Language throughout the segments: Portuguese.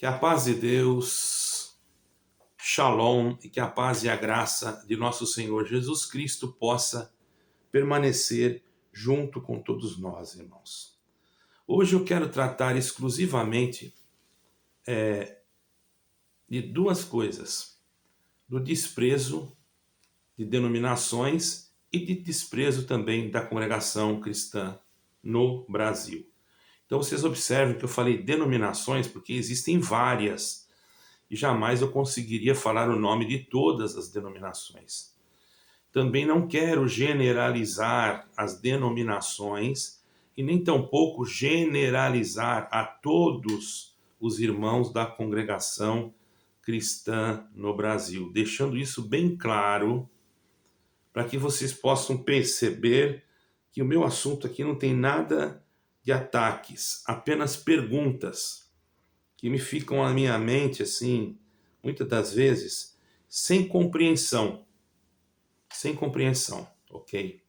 Que a paz de Deus, Shalom, e que a paz e a graça de nosso Senhor Jesus Cristo possa permanecer junto com todos nós, irmãos. Hoje eu quero tratar exclusivamente de duas coisas: do desprezo de denominações e de desprezo também da congregação cristã no Brasil. Então vocês observem que eu falei denominações porque existem várias e jamais eu conseguiria falar o nome de todas as denominações. Também não quero generalizar as denominações e nem tampouco generalizar a todos os irmãos da congregação cristã no Brasil, deixando isso bem claro para que vocês possam perceber que o meu assunto aqui não tem nada de ataques, apenas perguntas que me ficam na minha mente, assim, muitas das vezes, sem compreensão, ok?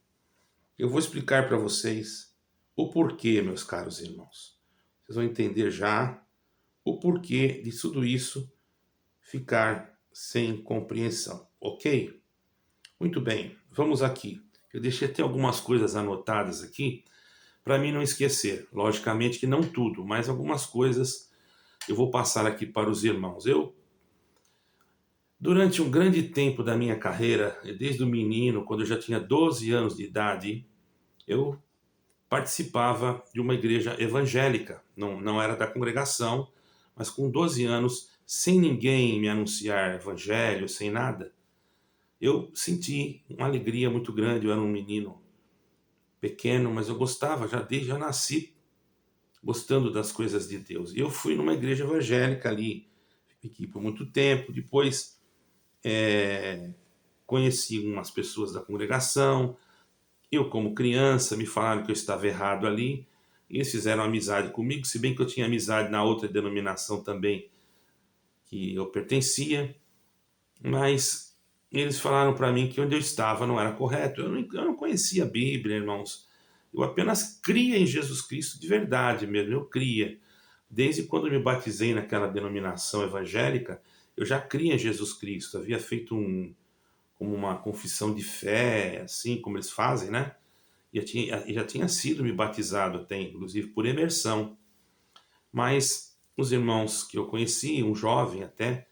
Eu vou explicar para vocês o porquê, meus caros irmãos. Vocês vão entender já o porquê de tudo isso ficar sem compreensão, ok? Muito bem, vamos aqui. Eu deixei até algumas coisas anotadas aqui para mim não esquecer. Logicamente que não tudo, mas algumas coisas eu vou passar aqui para os irmãos. Durante um grande tempo da minha carreira, desde o menino, quando eu já tinha 12 anos de idade, eu participava de uma igreja evangélica. Não era da congregação, mas com 12 anos, sem ninguém me anunciar evangelho, sem nada, eu senti uma alegria muito grande. Eu era um menino pequeno, mas eu gostava, já nasci gostando das coisas de Deus. E eu fui numa igreja evangélica ali, fiquei por muito tempo. Depois conheci umas pessoas da congregação. Eu, como criança, me falaram que eu estava errado ali. E eles fizeram amizade comigo, se bem que eu tinha amizade na outra denominação também que eu pertencia. Mas eles falaram para mim que onde eu estava não era correto. Eu não conhecia a Bíblia, irmãos. Eu apenas cria em Jesus Cristo de verdade mesmo, eu cria. Desde quando eu me batizei naquela denominação evangélica, eu já cria em Jesus Cristo. Havia feito como uma confissão de fé, assim como eles fazem, né? E já tinha sido me batizado até, inclusive, por imersão. Mas os irmãos que eu conheci, um jovem até,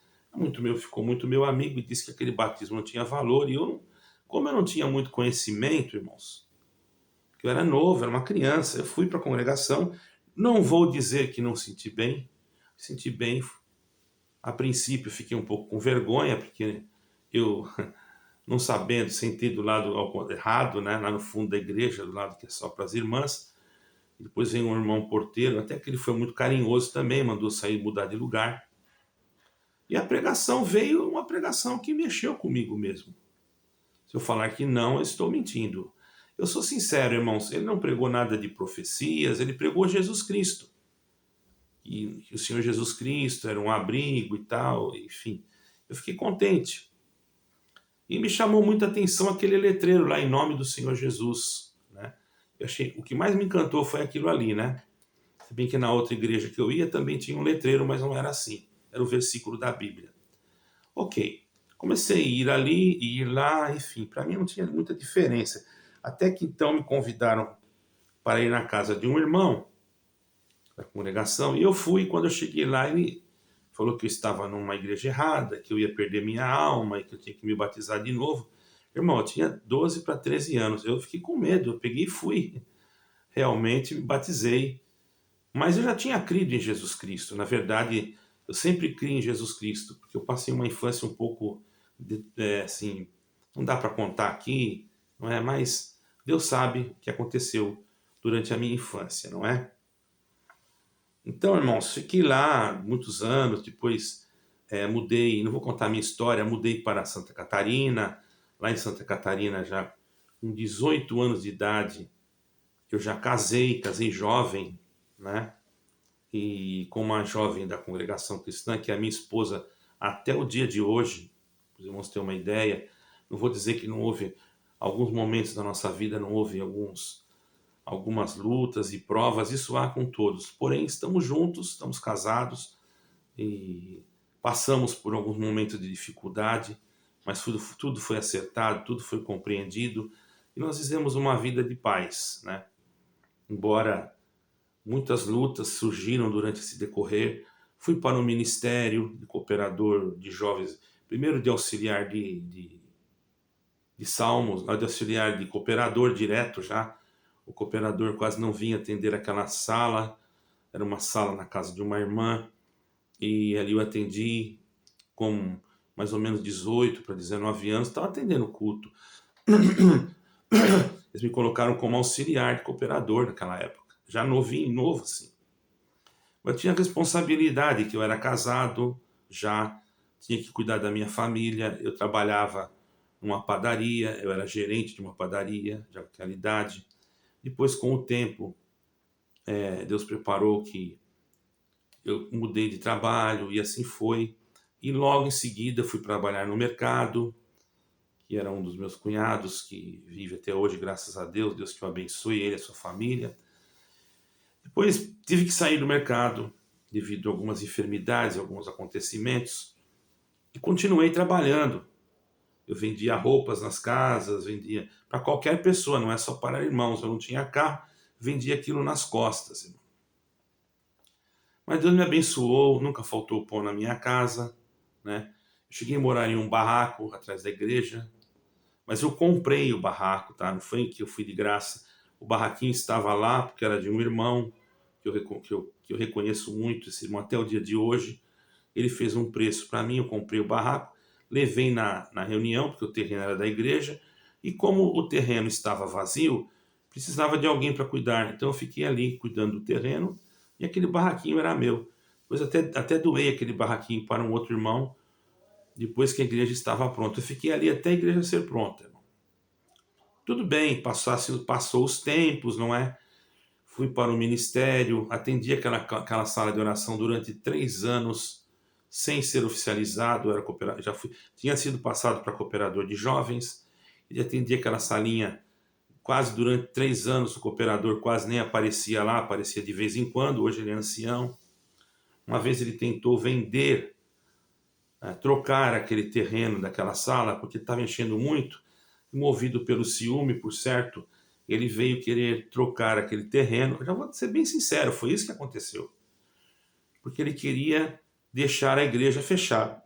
ficou muito meu amigo e disse que aquele batismo não tinha valor. E como eu não tinha muito conhecimento, irmãos, que eu era novo, era uma criança, eu fui para a congregação. Não vou dizer que não senti bem. A princípio fiquei um pouco com vergonha, porque eu, não sabendo, sentei do lado errado, né, lá no fundo da igreja, do lado que é só para as irmãs. E depois veio um irmão porteiro, até que ele foi muito carinhoso também, mandou sair, mudar de lugar. E a pregação veio, uma pregação que mexeu comigo mesmo. Se eu falar que não, eu estou mentindo. Eu sou sincero, irmãos, ele não pregou nada de profecias, ele pregou Jesus Cristo. E o Senhor Jesus Cristo era um abrigo e tal, enfim. Eu fiquei contente. E me chamou muita atenção aquele letreiro lá, em nome do Senhor Jesus, né? Eu achei, o que mais me encantou foi aquilo ali, né? Se bem que na outra igreja que eu ia também tinha um letreiro, mas não era assim. Era o versículo da Bíblia. Ok. Comecei a ir ali e ir lá, enfim, para mim não tinha muita diferença. Até que então me convidaram para ir na casa de um irmão da congregação, e eu fui. Quando eu cheguei lá, ele falou que eu estava numa igreja errada, que eu ia perder minha alma e que eu tinha que me batizar de novo. Irmão, eu tinha 12 para 13 anos, eu fiquei com medo, eu peguei e fui. Realmente me batizei, mas eu já tinha crido em Jesus Cristo. Na verdade, eu sempre criei em Jesus Cristo, porque eu passei uma infância um pouco, assim, não dá para contar aqui, não é? Mas Deus sabe o que aconteceu durante a minha infância, não é? Então, irmãos, fiquei lá muitos anos. Depois mudei, não vou contar a minha história, mudei para Santa Catarina. Lá em Santa Catarina, já com 18 anos de idade, eu já casei jovem, né? E com uma jovem da congregação cristã, que é a minha esposa até o dia de hoje. Os irmãos terem uma ideia. Não vou dizer que não houve alguns momentos da nossa vida, não houve algumas lutas e provas, isso há com todos. Porém, estamos juntos, estamos casados, e passamos por alguns momentos de dificuldade, mas tudo foi acertado, tudo foi compreendido e nós fizemos uma vida de paz, né? Embora muitas lutas surgiram durante esse decorrer, fui para o ministério de cooperador de jovens, primeiro de auxiliar de salmos, de auxiliar de cooperador direto já. O cooperador quase não vinha atender aquela sala, era uma sala na casa de uma irmã, e ali eu atendi com mais ou menos 18 para 19 anos, estava atendendo o culto. Eles me colocaram como auxiliar de cooperador naquela época, já novinho, novo assim. Eu tinha responsabilidade, que eu era casado, já tinha que cuidar da minha família, eu trabalhava numa padaria, eu era gerente de uma padaria, já naquela idade. Depois, com o tempo, Deus preparou que eu mudei de trabalho e assim foi. E logo em seguida fui trabalhar no mercado, que era um dos meus cunhados, que vive até hoje, graças a Deus. Deus que o abençoe, ele e a sua família. Depois tive que sair do mercado devido a algumas enfermidades, alguns acontecimentos, e continuei trabalhando. Eu vendia roupas nas casas, vendia para qualquer pessoa, não é só para irmãos. Eu não tinha carro, vendia aquilo nas costas, irmão. Mas Deus me abençoou, nunca faltou pão na minha casa, né? Eu cheguei a morar em um barraco atrás da igreja, mas eu comprei o barraco, tá? Não foi que eu fui de graça. O barraquinho estava lá porque era de um irmão que eu reconheço muito, esse irmão até o dia de hoje. Ele fez um preço para mim, eu comprei o barraco, levei na reunião, porque o terreno era da igreja, e como o terreno estava vazio, precisava de alguém para cuidar. Então eu fiquei ali cuidando do terreno e aquele barraquinho era meu. Depois até doei aquele barraquinho para um outro irmão, depois que a igreja estava pronta. Eu fiquei ali até a igreja ser pronta, irmão. Tudo bem, passou os tempos, não é? Fui para o ministério, atendi aquela sala de oração durante 3 anos, sem ser oficializado, era já tinha sido passado para cooperador de jovens, e atendi aquela salinha quase durante 3 anos. O cooperador quase nem aparecia lá, aparecia de vez em quando. Hoje ele é ancião. Uma vez ele tentou vender, trocar aquele terreno daquela sala, porque estava enchendo muito, movido pelo ciúme, por certo, ele veio querer trocar aquele terreno. Eu já vou ser bem sincero, foi isso que aconteceu. Porque ele queria deixar a igreja fechada.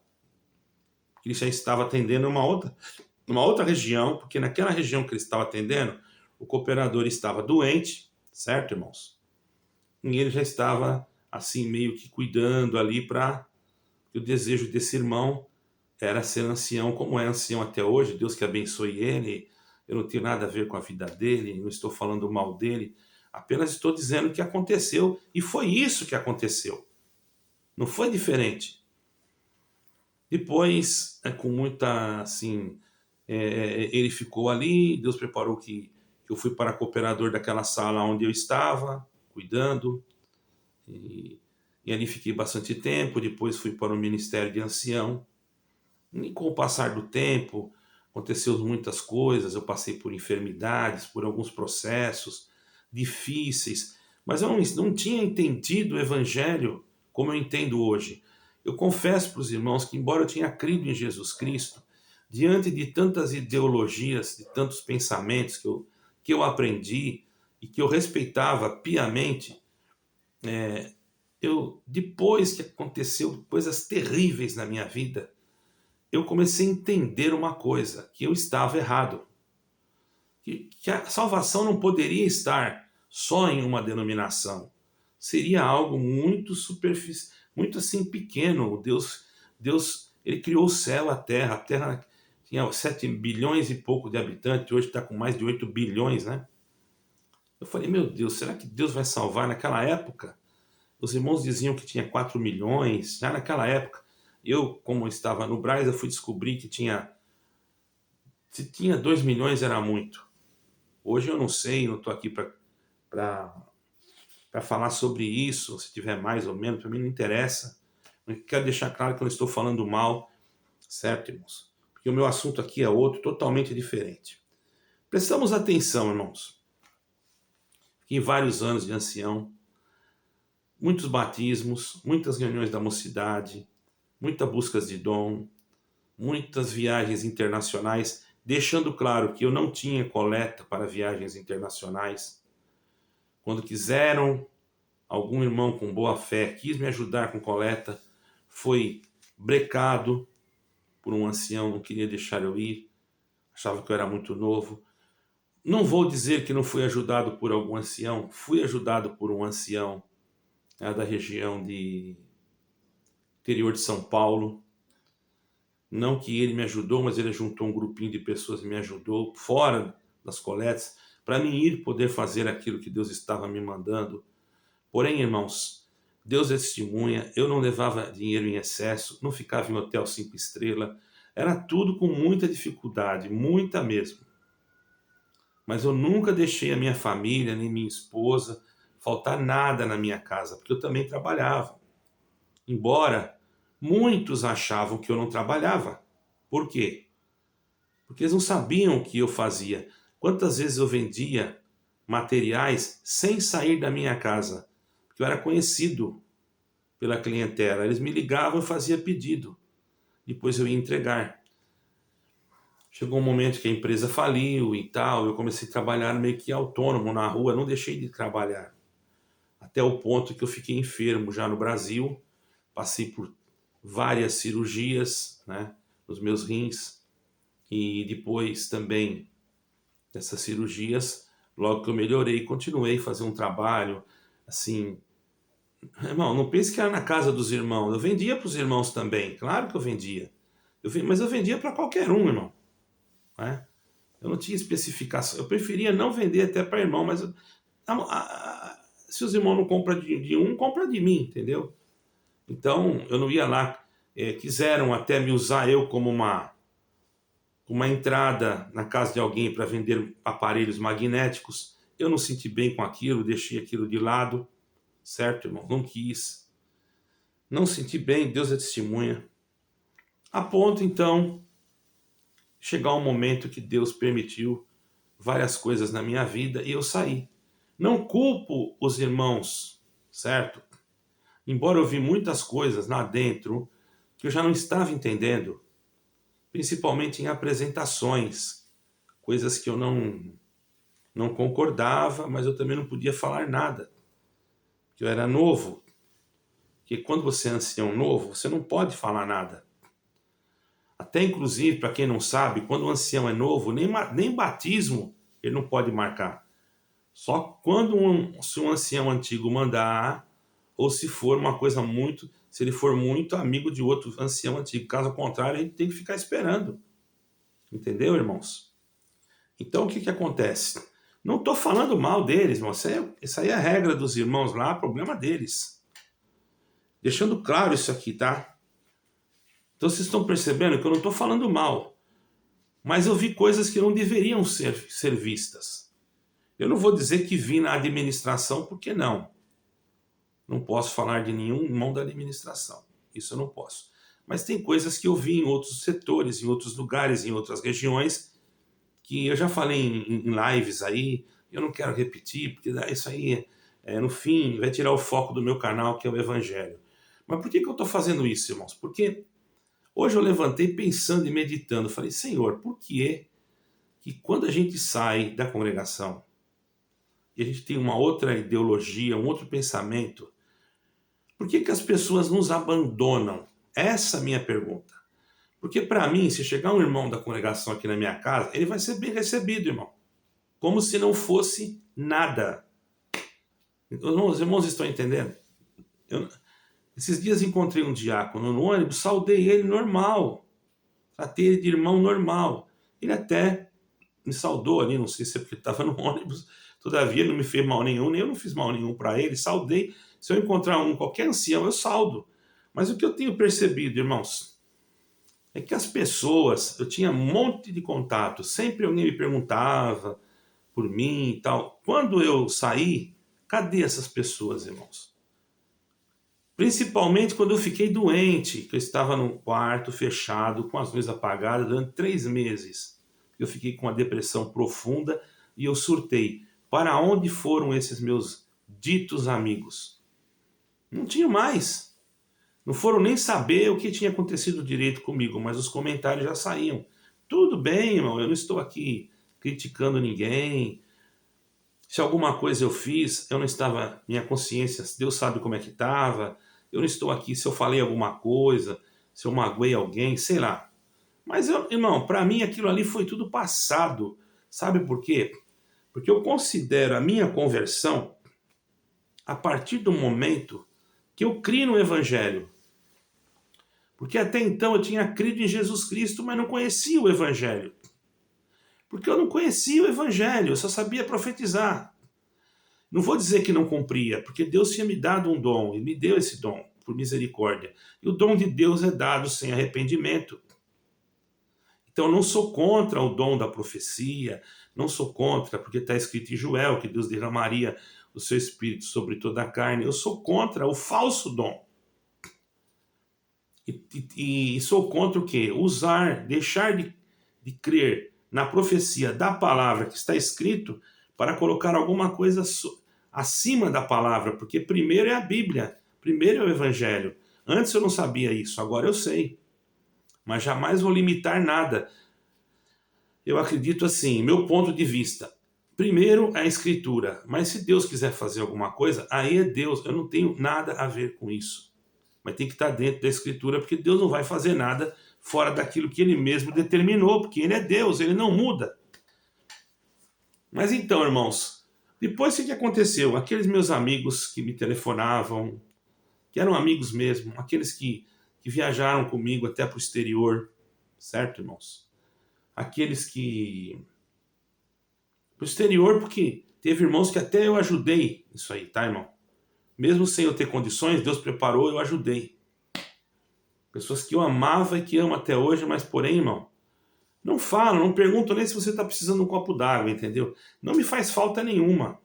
Ele já estava atendendo numa outra região, porque naquela região que ele estava atendendo, o cooperador estava doente, certo, irmãos? E ele já estava, assim, meio que cuidando ali para que o desejo desse irmão era ser ancião, como é ancião até hoje. Deus que abençoe ele. Eu não tenho nada a ver com a vida dele, não estou falando mal dele, apenas estou dizendo o que aconteceu, e foi isso que aconteceu. Não foi diferente. Depois, com muita, assim, ele ficou ali, Deus preparou que eu fui para cooperador daquela sala onde eu estava, cuidando, e ali fiquei bastante tempo. Depois fui para o ministério de ancião, e com o passar do tempo, aconteceu muitas coisas, eu passei por enfermidades, por alguns processos difíceis, mas eu não tinha entendido o evangelho como eu entendo hoje. Eu confesso para os irmãos que, embora eu tenha crido em Jesus Cristo, diante de tantas ideologias, de tantos pensamentos que eu aprendi e que eu respeitava piamente, depois que aconteceu coisas terríveis na minha vida, eu comecei a entender uma coisa, que eu estava errado. Que a salvação não poderia estar só em uma denominação. Seria algo muito superficial, muito assim pequeno. Deus, ele criou o céu, a terra tinha 7 bilhões e pouco de habitantes, hoje está com mais de 8 bilhões, né? Eu falei, meu Deus, será que Deus vai salvar naquela época? Os irmãos diziam que tinha 4 milhões, já naquela época. Eu, como estava no Brás, eu fui descobrir que se tinha 2 milhões era muito. Hoje eu não sei, não estou aqui para falar sobre isso, se tiver mais ou menos, para mim não interessa. Eu quero deixar claro que eu não estou falando mal, certo, irmãos? Porque o meu assunto aqui é outro, totalmente diferente. Prestamos atenção, irmãos. Fiquei vários anos de ancião. muitos batismos, muitas reuniões da mocidade, muitas buscas de dom, muitas viagens internacionais, deixando claro que eu não tinha coleta para viagens internacionais. Quando quiseram, algum irmão com boa fé quis me ajudar com coleta, foi brecado por um ancião, não queria deixar eu ir, achava que eu era muito novo. Não vou dizer que não fui ajudado por algum ancião, fui ajudado por um ancião da região de interior de São Paulo. Não que ele me ajudou, mas ele juntou um grupinho de pessoas e me ajudou fora das coletas para mim ir poder fazer aquilo que Deus estava me mandando. Porém, irmãos, Deus é testemunha, eu não levava dinheiro em excesso, não ficava em hotel 5 estrelas, era tudo com muita dificuldade, muita mesmo. Mas eu nunca deixei a minha família, nem minha esposa, faltar nada na minha casa, porque eu também trabalhava. Embora muitos achavam que eu não trabalhava. Por quê? Porque eles não sabiam o que eu fazia. Quantas vezes eu vendia materiais sem sair da minha casa, porque eu era conhecido pela clientela. Eles me ligavam e fazia pedido. Depois eu ia entregar. Chegou um momento que a empresa faliu e tal, eu comecei a trabalhar meio que autônomo na rua, não deixei de trabalhar. Até o ponto que eu fiquei enfermo já no Brasil, passei por várias cirurgias, né, nos meus rins, e depois também dessas cirurgias, logo que eu melhorei, continuei a fazer um trabalho, assim, irmão, não pense que era na casa dos irmãos, eu vendia para os irmãos também, claro que eu vendia, mas eu vendia para qualquer um, irmão, né? Eu não tinha especificação, eu preferia não vender até para irmão, mas se os irmãos não compram de um, compra de mim, entendeu? Então eu não ia lá, quiseram até me usar eu como uma entrada na casa de alguém para vender aparelhos magnéticos, eu não senti bem com aquilo, deixei aquilo de lado, certo, irmão? Não quis, não senti bem, Deus é testemunha. A ponto, então, chegar um momento que Deus permitiu várias coisas na minha vida e eu saí. Não culpo os irmãos, certo? Embora eu vi muitas coisas lá dentro que eu já não estava entendendo, principalmente em apresentações, coisas que eu não concordava, mas eu também não podia falar nada, que eu era novo. Porque quando você é ancião novo, você não pode falar nada. Até inclusive, para quem não sabe, quando o ancião é novo, nem batismo ele não pode marcar. Só quando se um ancião antigo mandar, ou se for uma coisa muito, se ele for muito amigo de outro ancião antigo. Caso contrário, a gente tem que ficar esperando. Entendeu, irmãos? Então, o que que acontece? Não estou falando mal deles, irmão. Isso aí é a regra dos irmãos lá, problema deles. Deixando claro isso aqui, tá? Então, vocês estão percebendo que eu não estou falando mal. Mas eu vi coisas que não deveriam ser vistas. Eu não vou dizer que vi na administração, porque não. Não posso falar de nenhum irmão da administração. Isso eu não posso. Mas tem coisas que eu vi em outros setores, em outros lugares, em outras regiões, que eu já falei em lives aí, eu não quero repetir, porque isso aí, no fim, vai tirar o foco do meu canal, que é o Evangelho. Mas por que eu estou fazendo isso, irmãos? Porque hoje eu levantei pensando e meditando, falei, Senhor, por que é que quando a gente sai da congregação e a gente tem uma outra ideologia, um outro pensamento, por que as pessoas nos abandonam? Essa é a minha pergunta. Porque para mim, se chegar um irmão da congregação aqui na minha casa, ele vai ser bem recebido, irmão. Como se não fosse nada. Os irmãos estão entendendo? Esses dias encontrei um diácono no ônibus, saudei ele normal. Tratei ele de irmão normal. Ele até me saudou ali, não sei se é porque estava no ônibus. Todavia, não me fez mal nenhum, nem eu não fiz mal nenhum para ele. Saudei. Se eu encontrar qualquer ancião, eu saldo. Mas o que eu tenho percebido, irmãos, é que as pessoas, eu tinha um monte de contato, sempre alguém me perguntava por mim e tal. Quando eu saí, cadê essas pessoas, irmãos? Principalmente quando eu fiquei doente, que eu estava num quarto fechado, com as luzes apagadas, durante 3 meses. Eu fiquei com uma depressão profunda e eu surtei. Para onde foram esses meus ditos amigos? Não tinha mais. Não foram nem saber o que tinha acontecido direito comigo, mas os comentários já saíam. Tudo bem, irmão, eu não estou aqui criticando ninguém. Se alguma coisa eu fiz, eu não estava, minha consciência, Deus sabe como é que estava. Eu não estou aqui se eu falei alguma coisa, se eu magoei alguém, sei lá. Mas, irmão, para mim aquilo ali foi tudo passado. Sabe por quê? Porque eu considero a minha conversão a partir do momento que eu crio no Evangelho. Porque até então eu tinha crido em Jesus Cristo, mas não conhecia o Evangelho. Porque eu não conhecia o Evangelho, eu só sabia profetizar. Não vou dizer que não cumpria, porque Deus tinha me dado um dom, e me deu esse dom, por misericórdia. E o dom de Deus é dado sem arrependimento. Então eu não sou contra o dom da profecia, não sou contra, porque está escrito em Joel que Deus derramaria o seu Espírito sobre toda a carne. Eu sou contra o falso dom. E sou contra o quê? Deixar de crer na profecia da palavra que está escrito para colocar alguma coisa acima da palavra, porque primeiro é a Bíblia, primeiro é o Evangelho. Antes eu não sabia isso, agora eu sei. Mas jamais vou limitar nada. Eu acredito assim, meu ponto de vista. Primeiro é a Escritura, mas se Deus quiser fazer alguma coisa, aí é Deus, eu não tenho nada a ver com isso. Mas tem que estar dentro da Escritura, porque Deus não vai fazer nada fora daquilo que Ele mesmo determinou, porque Ele é Deus, Ele não muda. Mas então, irmãos, depois o que aconteceu? Aqueles meus amigos que me telefonavam, que eram amigos mesmo, aqueles que viajaram comigo até para o exterior, certo, irmãos? Aqueles que... Para o exterior, porque teve irmãos que até eu ajudei isso aí, tá, irmão? Mesmo sem eu ter condições, Deus preparou, eu ajudei. Pessoas que eu amava e que amo até hoje, mas porém, irmão, não falam, não perguntam nem se você está precisando de um copo d'água, entendeu? Não me faz falta nenhuma.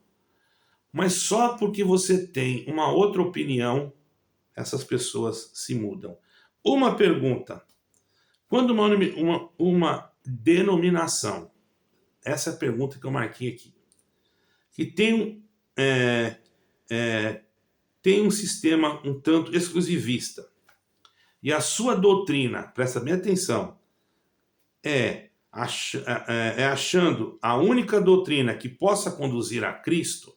Mas só porque você tem uma outra opinião, essas pessoas se mudam. Uma pergunta. Quando uma denominação, essa é a pergunta que eu marquei aqui, que tem tem um sistema um tanto exclusivista, e a sua doutrina, presta bem atenção, achando a única doutrina que possa conduzir a Cristo,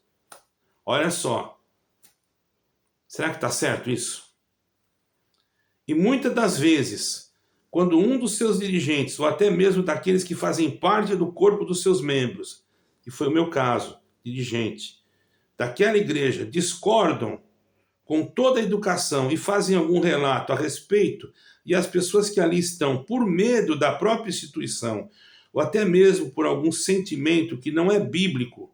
olha só, será que está certo isso? E muitas das vezes, quando um dos seus dirigentes, ou até mesmo daqueles que fazem parte do corpo dos seus membros, que foi o meu caso, dirigente, daquela igreja, discordam com toda a educação e fazem algum relato a respeito, e as pessoas que ali estão, por medo da própria instituição, ou até mesmo por algum sentimento que não é bíblico,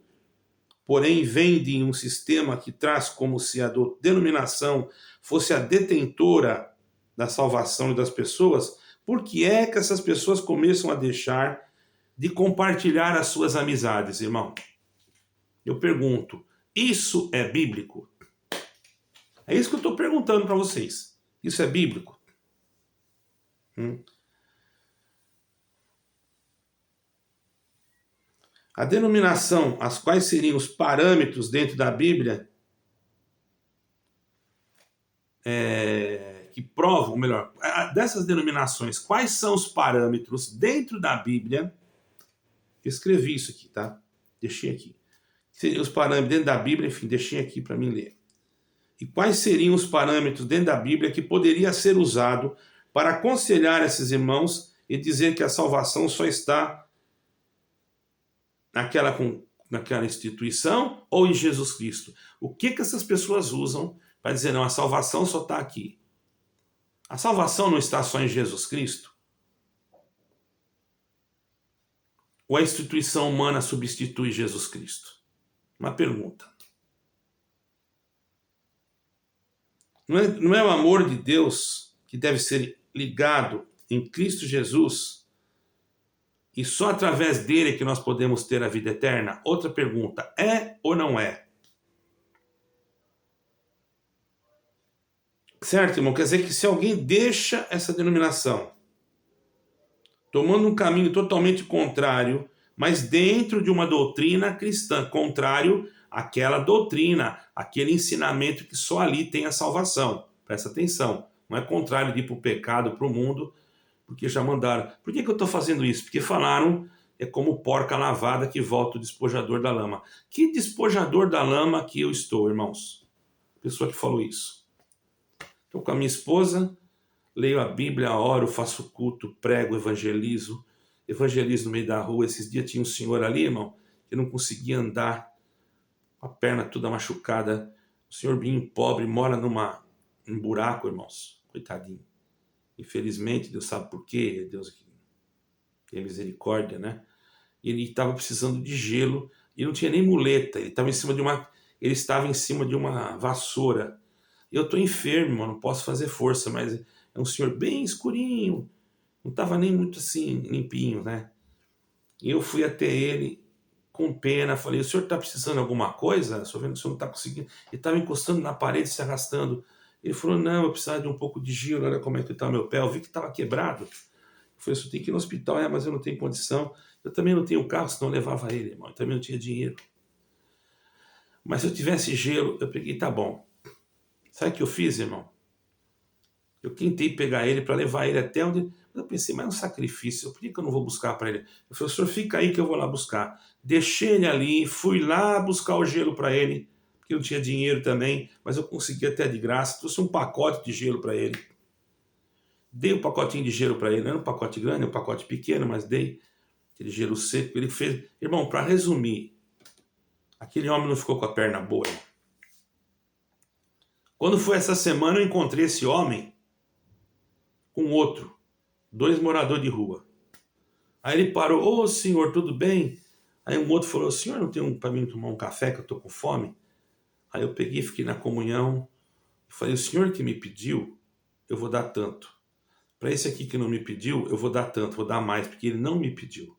porém vem de um sistema que traz como se a denominação fosse a detentora da salvação das pessoas, por que é que essas pessoas começam a deixar de compartilhar as suas amizades, irmão? Eu pergunto, isso é bíblico? É isso que eu estou perguntando para vocês. Isso é bíblico? A denominação, as quais seriam os parâmetros dentro da Bíblia, que provam, ou melhor, dessas denominações, quais são os parâmetros dentro da Bíblia? Eu escrevi isso aqui, tá? Deixei aqui. Os parâmetros dentro da Bíblia, enfim, deixei aqui para mim ler. E quais seriam os parâmetros dentro da Bíblia que poderia ser usado para aconselhar esses irmãos e dizer que a salvação só está naquela instituição ou em Jesus Cristo? O que essas pessoas usam para dizer, não, a salvação só está aqui? A salvação não está só em Jesus Cristo? Ou a instituição humana substitui Jesus Cristo? Uma pergunta. Não é o amor de Deus que deve ser ligado em Cristo Jesus e só através dele é que nós podemos ter a vida eterna? Outra pergunta, é ou não é? Certo, irmão? Quer dizer que se alguém deixa essa denominação, tomando um caminho totalmente contrário, mas dentro de uma doutrina cristã, contrário aquela doutrina, aquele ensinamento que só ali tem a salvação. Presta atenção, não é contrário de ir para o pecado, para o mundo, porque já mandaram. Por que eu estou fazendo isso? Porque falaram, é como porca lavada que volta o despojador da lama. Que despojador da lama que eu estou, irmãos? Pessoa que falou isso. Estou com a minha esposa, leio a Bíblia, oro, faço culto, prego, evangelizo no meio da rua. Esses dias tinha um senhor ali, irmão, que não conseguia andar, a perna toda machucada. O senhor bem pobre, mora num buraco, irmãos. Coitadinho. Infelizmente, Deus sabe por quê, Deus tem misericórdia, né? E ele estava precisando de gelo e não tinha nem muleta. Ele estava em cima de uma vassoura. Eu estou enfermo, não posso fazer força, mas é um senhor bem escurinho, não estava nem muito assim limpinho, né? E eu fui até ele com pena, falei: o senhor está precisando de alguma coisa? Estou vendo que o senhor não está conseguindo. Ele estava encostando na parede, se arrastando. Ele falou: não, eu precisava de um pouco de gelo, olha como é que está meu pé. Eu vi que estava quebrado. Eu falei: o senhor tem que ir no hospital. Mas eu não tenho condição. Eu também não tenho carro, senão eu levava ele, irmão. Eu também não tinha dinheiro. Mas se eu tivesse gelo, eu peguei: tá bom. Sabe o que eu fiz, irmão? Eu tentei pegar ele para levar ele até onde... Eu pensei: mas é um sacrifício, por que eu não vou buscar para ele? Eu falei: o senhor fica aí que eu vou lá buscar. Deixei ele ali, fui lá buscar o gelo para ele, porque eu não tinha dinheiro também, mas eu consegui até de graça. Trouxe um pacote de gelo para ele. Dei um pacotinho de gelo para ele, não era um pacote grande, um pacote pequeno, mas dei aquele gelo seco. Ele fez... Irmão, para resumir, aquele homem não ficou com a perna boa. Quando foi essa semana, eu encontrei esse homem com outro, 2 moradores de rua. Aí ele parou: ô senhor, tudo bem? Aí um outro falou: senhor, não tem para mim tomar um café que eu tô com fome? Aí eu peguei, fiquei na comunhão, falei: o senhor que me pediu, eu vou dar tanto. Para esse aqui que não me pediu, eu vou dar tanto, vou dar mais, porque ele não me pediu.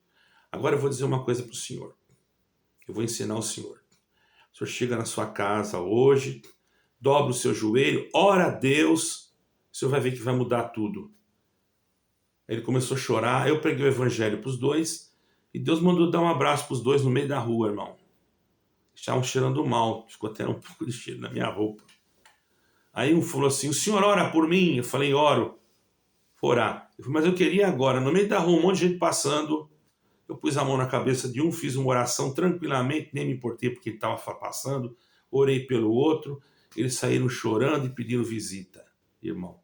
Agora eu vou dizer uma coisa para o senhor. Eu vou ensinar o senhor. O senhor chega na sua casa hoje, dobra o seu joelho, ora a Deus, o senhor vai ver que vai mudar tudo. Ele começou a chorar, eu preguei o evangelho para os dois, e Deus mandou dar um abraço para os dois no meio da rua, irmão. Estavam cheirando mal, ficou até um pouco de cheiro na minha roupa. Aí um falou assim: o senhor ora por mim? Eu falei: oro. Vou orar. Eu falei: mas eu queria agora, no meio da rua, um monte de gente passando, eu pus a mão na cabeça de um, fiz uma oração tranquilamente, nem me importei porque ele estava passando, orei pelo outro, eles saíram chorando e pediram visita, irmão.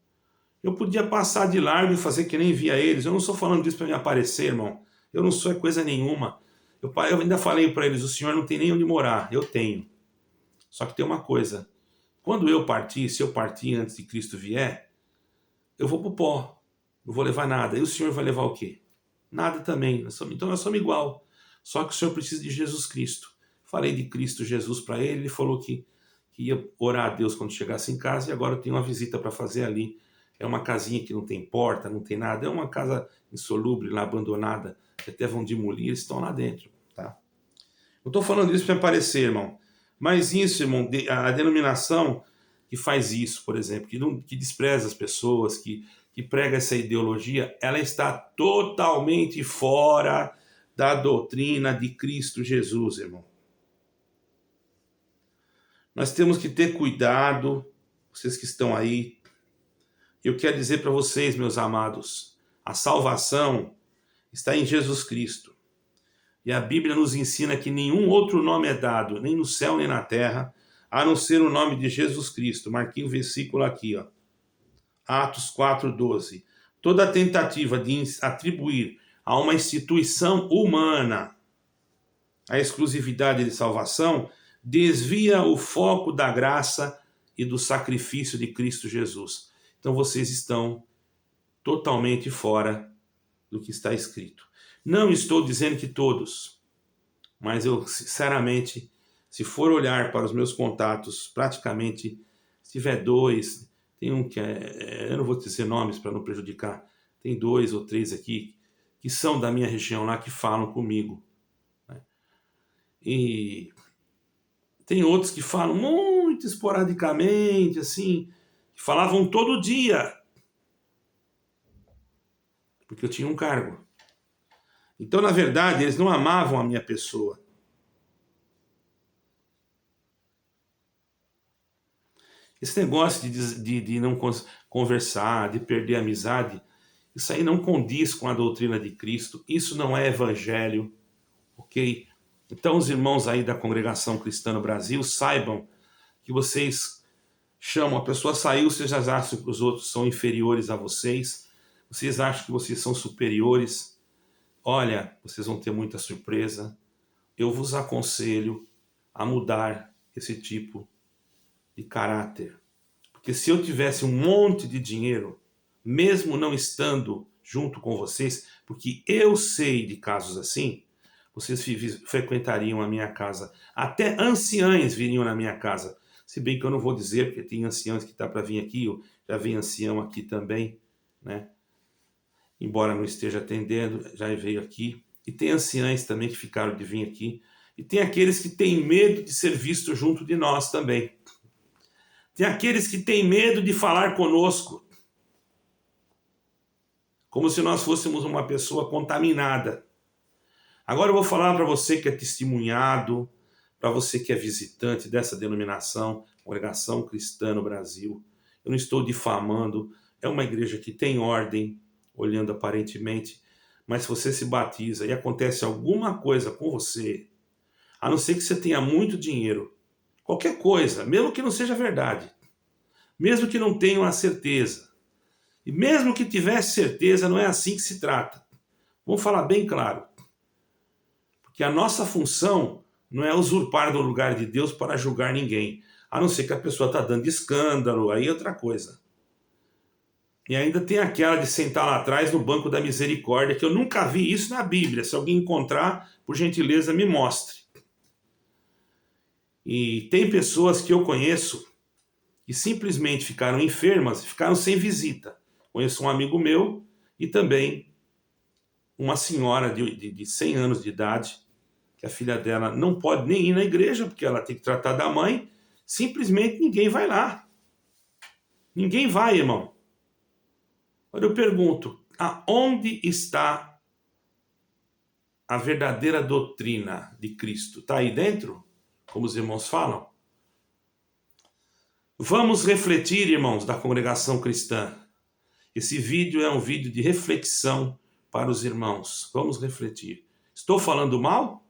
Eu podia passar de largo e fazer que nem via eles. Eu não estou falando disso para me aparecer, irmão. Eu não sou coisa nenhuma. Eu ainda falei para eles: o senhor não tem nem onde morar. Eu tenho. Só que tem uma coisa. Quando eu partir, se eu partir antes de Cristo vier, eu vou pro pó. Não vou levar nada. E o senhor vai levar o quê? Nada também. Então nós somos igual. Só que o senhor precisa de Jesus Cristo. Falei de Cristo Jesus para ele. Ele falou que ia orar a Deus quando chegasse em casa. E agora eu tenho uma visita para fazer ali. É uma casinha que não tem porta, não tem nada. É uma casa insalubre, lá abandonada, que até vão demolir, eles estão lá dentro, tá? Não estou falando isso para aparecer, irmão. Mas isso, irmão, a denominação que faz isso, por exemplo, que despreza as pessoas, que prega essa ideologia, ela está totalmente fora da doutrina de Cristo Jesus, irmão. Nós temos que ter cuidado, vocês que estão aí. Eu quero dizer para vocês, meus amados, a salvação está em Jesus Cristo. E a Bíblia nos ensina que nenhum outro nome é dado, nem no céu nem na terra, a não ser o nome de Jesus Cristo. Marquei o versículo aqui, ó. Atos 4:12. Toda tentativa de atribuir a uma instituição humana a exclusividade de salvação desvia o foco da graça e do sacrifício de Cristo Jesus. Então vocês estão totalmente fora do que está escrito. Não estou dizendo que todos, mas eu, sinceramente, se for olhar para os meus contatos, praticamente, se tiver 2, tem um que eu não vou dizer nomes para não prejudicar, tem 2 ou 3 aqui que são da minha região lá, que falam comigo, né? E tem outros que falam muito esporadicamente, assim, que falavam todo dia, porque eu tinha um cargo. Então, na verdade, eles não amavam a minha pessoa. Esse negócio de não conversar, de perder a amizade, isso aí não condiz com a doutrina de Cristo, isso não é evangelho, ok? Então os irmãos aí da Congregação Cristã no Brasil saibam que vocês chamam, a pessoa saiu, vocês já acham que os outros são inferiores a vocês acham que vocês são superiores. Olha, vocês vão ter muita surpresa. Eu vos aconselho a mudar esse tipo de caráter. Porque se eu tivesse um monte de dinheiro, mesmo não estando junto com vocês, porque eu sei de casos assim, vocês frequentariam a minha casa. Até anciães viriam na minha casa. Se bem que eu não vou dizer, porque tem anciãos que está para vir aqui, eu já vi ancião aqui também, né? Embora não esteja atendendo, já veio aqui. E tem anciães também que ficaram de vir aqui. E tem aqueles que têm medo de ser visto junto de nós também. Tem aqueles que têm medo de falar conosco, como se nós fôssemos uma pessoa contaminada. Agora eu vou falar para você que é testemunhado, para você que é visitante dessa denominação, Congregação Cristã no Brasil. Eu não estou difamando, é uma igreja que tem ordem, olhando aparentemente, mas se você se batiza e acontece alguma coisa com você, a não ser que você tenha muito dinheiro, qualquer coisa, mesmo que não seja verdade, mesmo que não tenha uma certeza, e mesmo que tivesse certeza, não é assim que se trata. Vamos falar bem claro. Porque a nossa função não é usurpar do lugar de Deus para julgar ninguém, a não ser que a pessoa está dando escândalo, aí é outra coisa. E ainda tem aquela de sentar lá atrás no banco da misericórdia, que eu nunca vi isso na Bíblia. Se alguém encontrar, por gentileza, me mostre. E tem pessoas que eu conheço que simplesmente ficaram enfermas, ficaram sem visita. Conheço um amigo meu e também uma senhora de 100 anos de idade, que a filha dela não pode nem ir na igreja, porque ela tem que tratar da mãe, simplesmente ninguém vai lá. Ninguém vai, irmão. Agora eu pergunto, aonde está a verdadeira doutrina de Cristo? Está aí dentro? Como os irmãos falam? Vamos refletir, irmãos da Congregação Cristã. Esse vídeo é um vídeo de reflexão para os irmãos. Vamos refletir. Estou falando mal?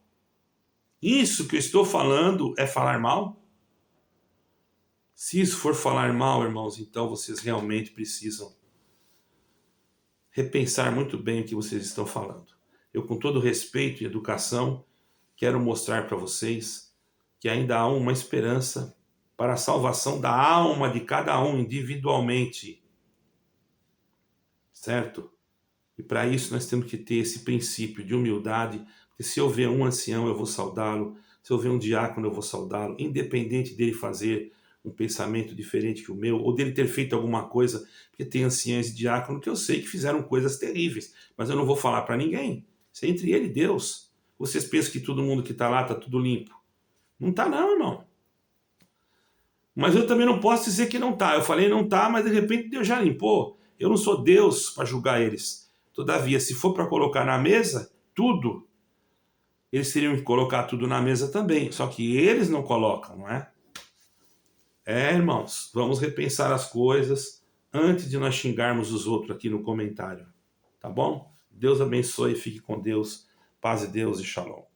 Isso que eu estou falando é falar mal? Se isso for falar mal, irmãos, então vocês realmente precisam repensar muito bem o que vocês estão falando. Eu, com todo respeito e educação, quero mostrar para vocês que ainda há uma esperança para a salvação da alma de cada um individualmente. Certo? E para isso nós temos que ter esse princípio de humildade, porque se eu ver um ancião eu vou saudá-lo, se eu ver um diácono eu vou saudá-lo, independente dele fazer um pensamento diferente que o meu, ou dele ter feito alguma coisa, porque tem anciãos e diáconos que eu sei que fizeram coisas terríveis, mas eu não vou falar para ninguém. Isso é entre ele e Deus. Vocês pensam que todo mundo que está lá está tudo limpo? Não está não, irmão. Mas eu também não posso dizer que não está. Eu falei não está, mas de repente Deus já limpou. Eu não sou Deus para julgar eles. Todavia, se for para colocar na mesa tudo, eles teriam que colocar tudo na mesa também. Só que eles não colocam, não é? Irmãos, vamos repensar as coisas antes de nós xingarmos os outros aqui no comentário. Tá bom? Deus abençoe, fique com Deus. Paz de Deus e shalom.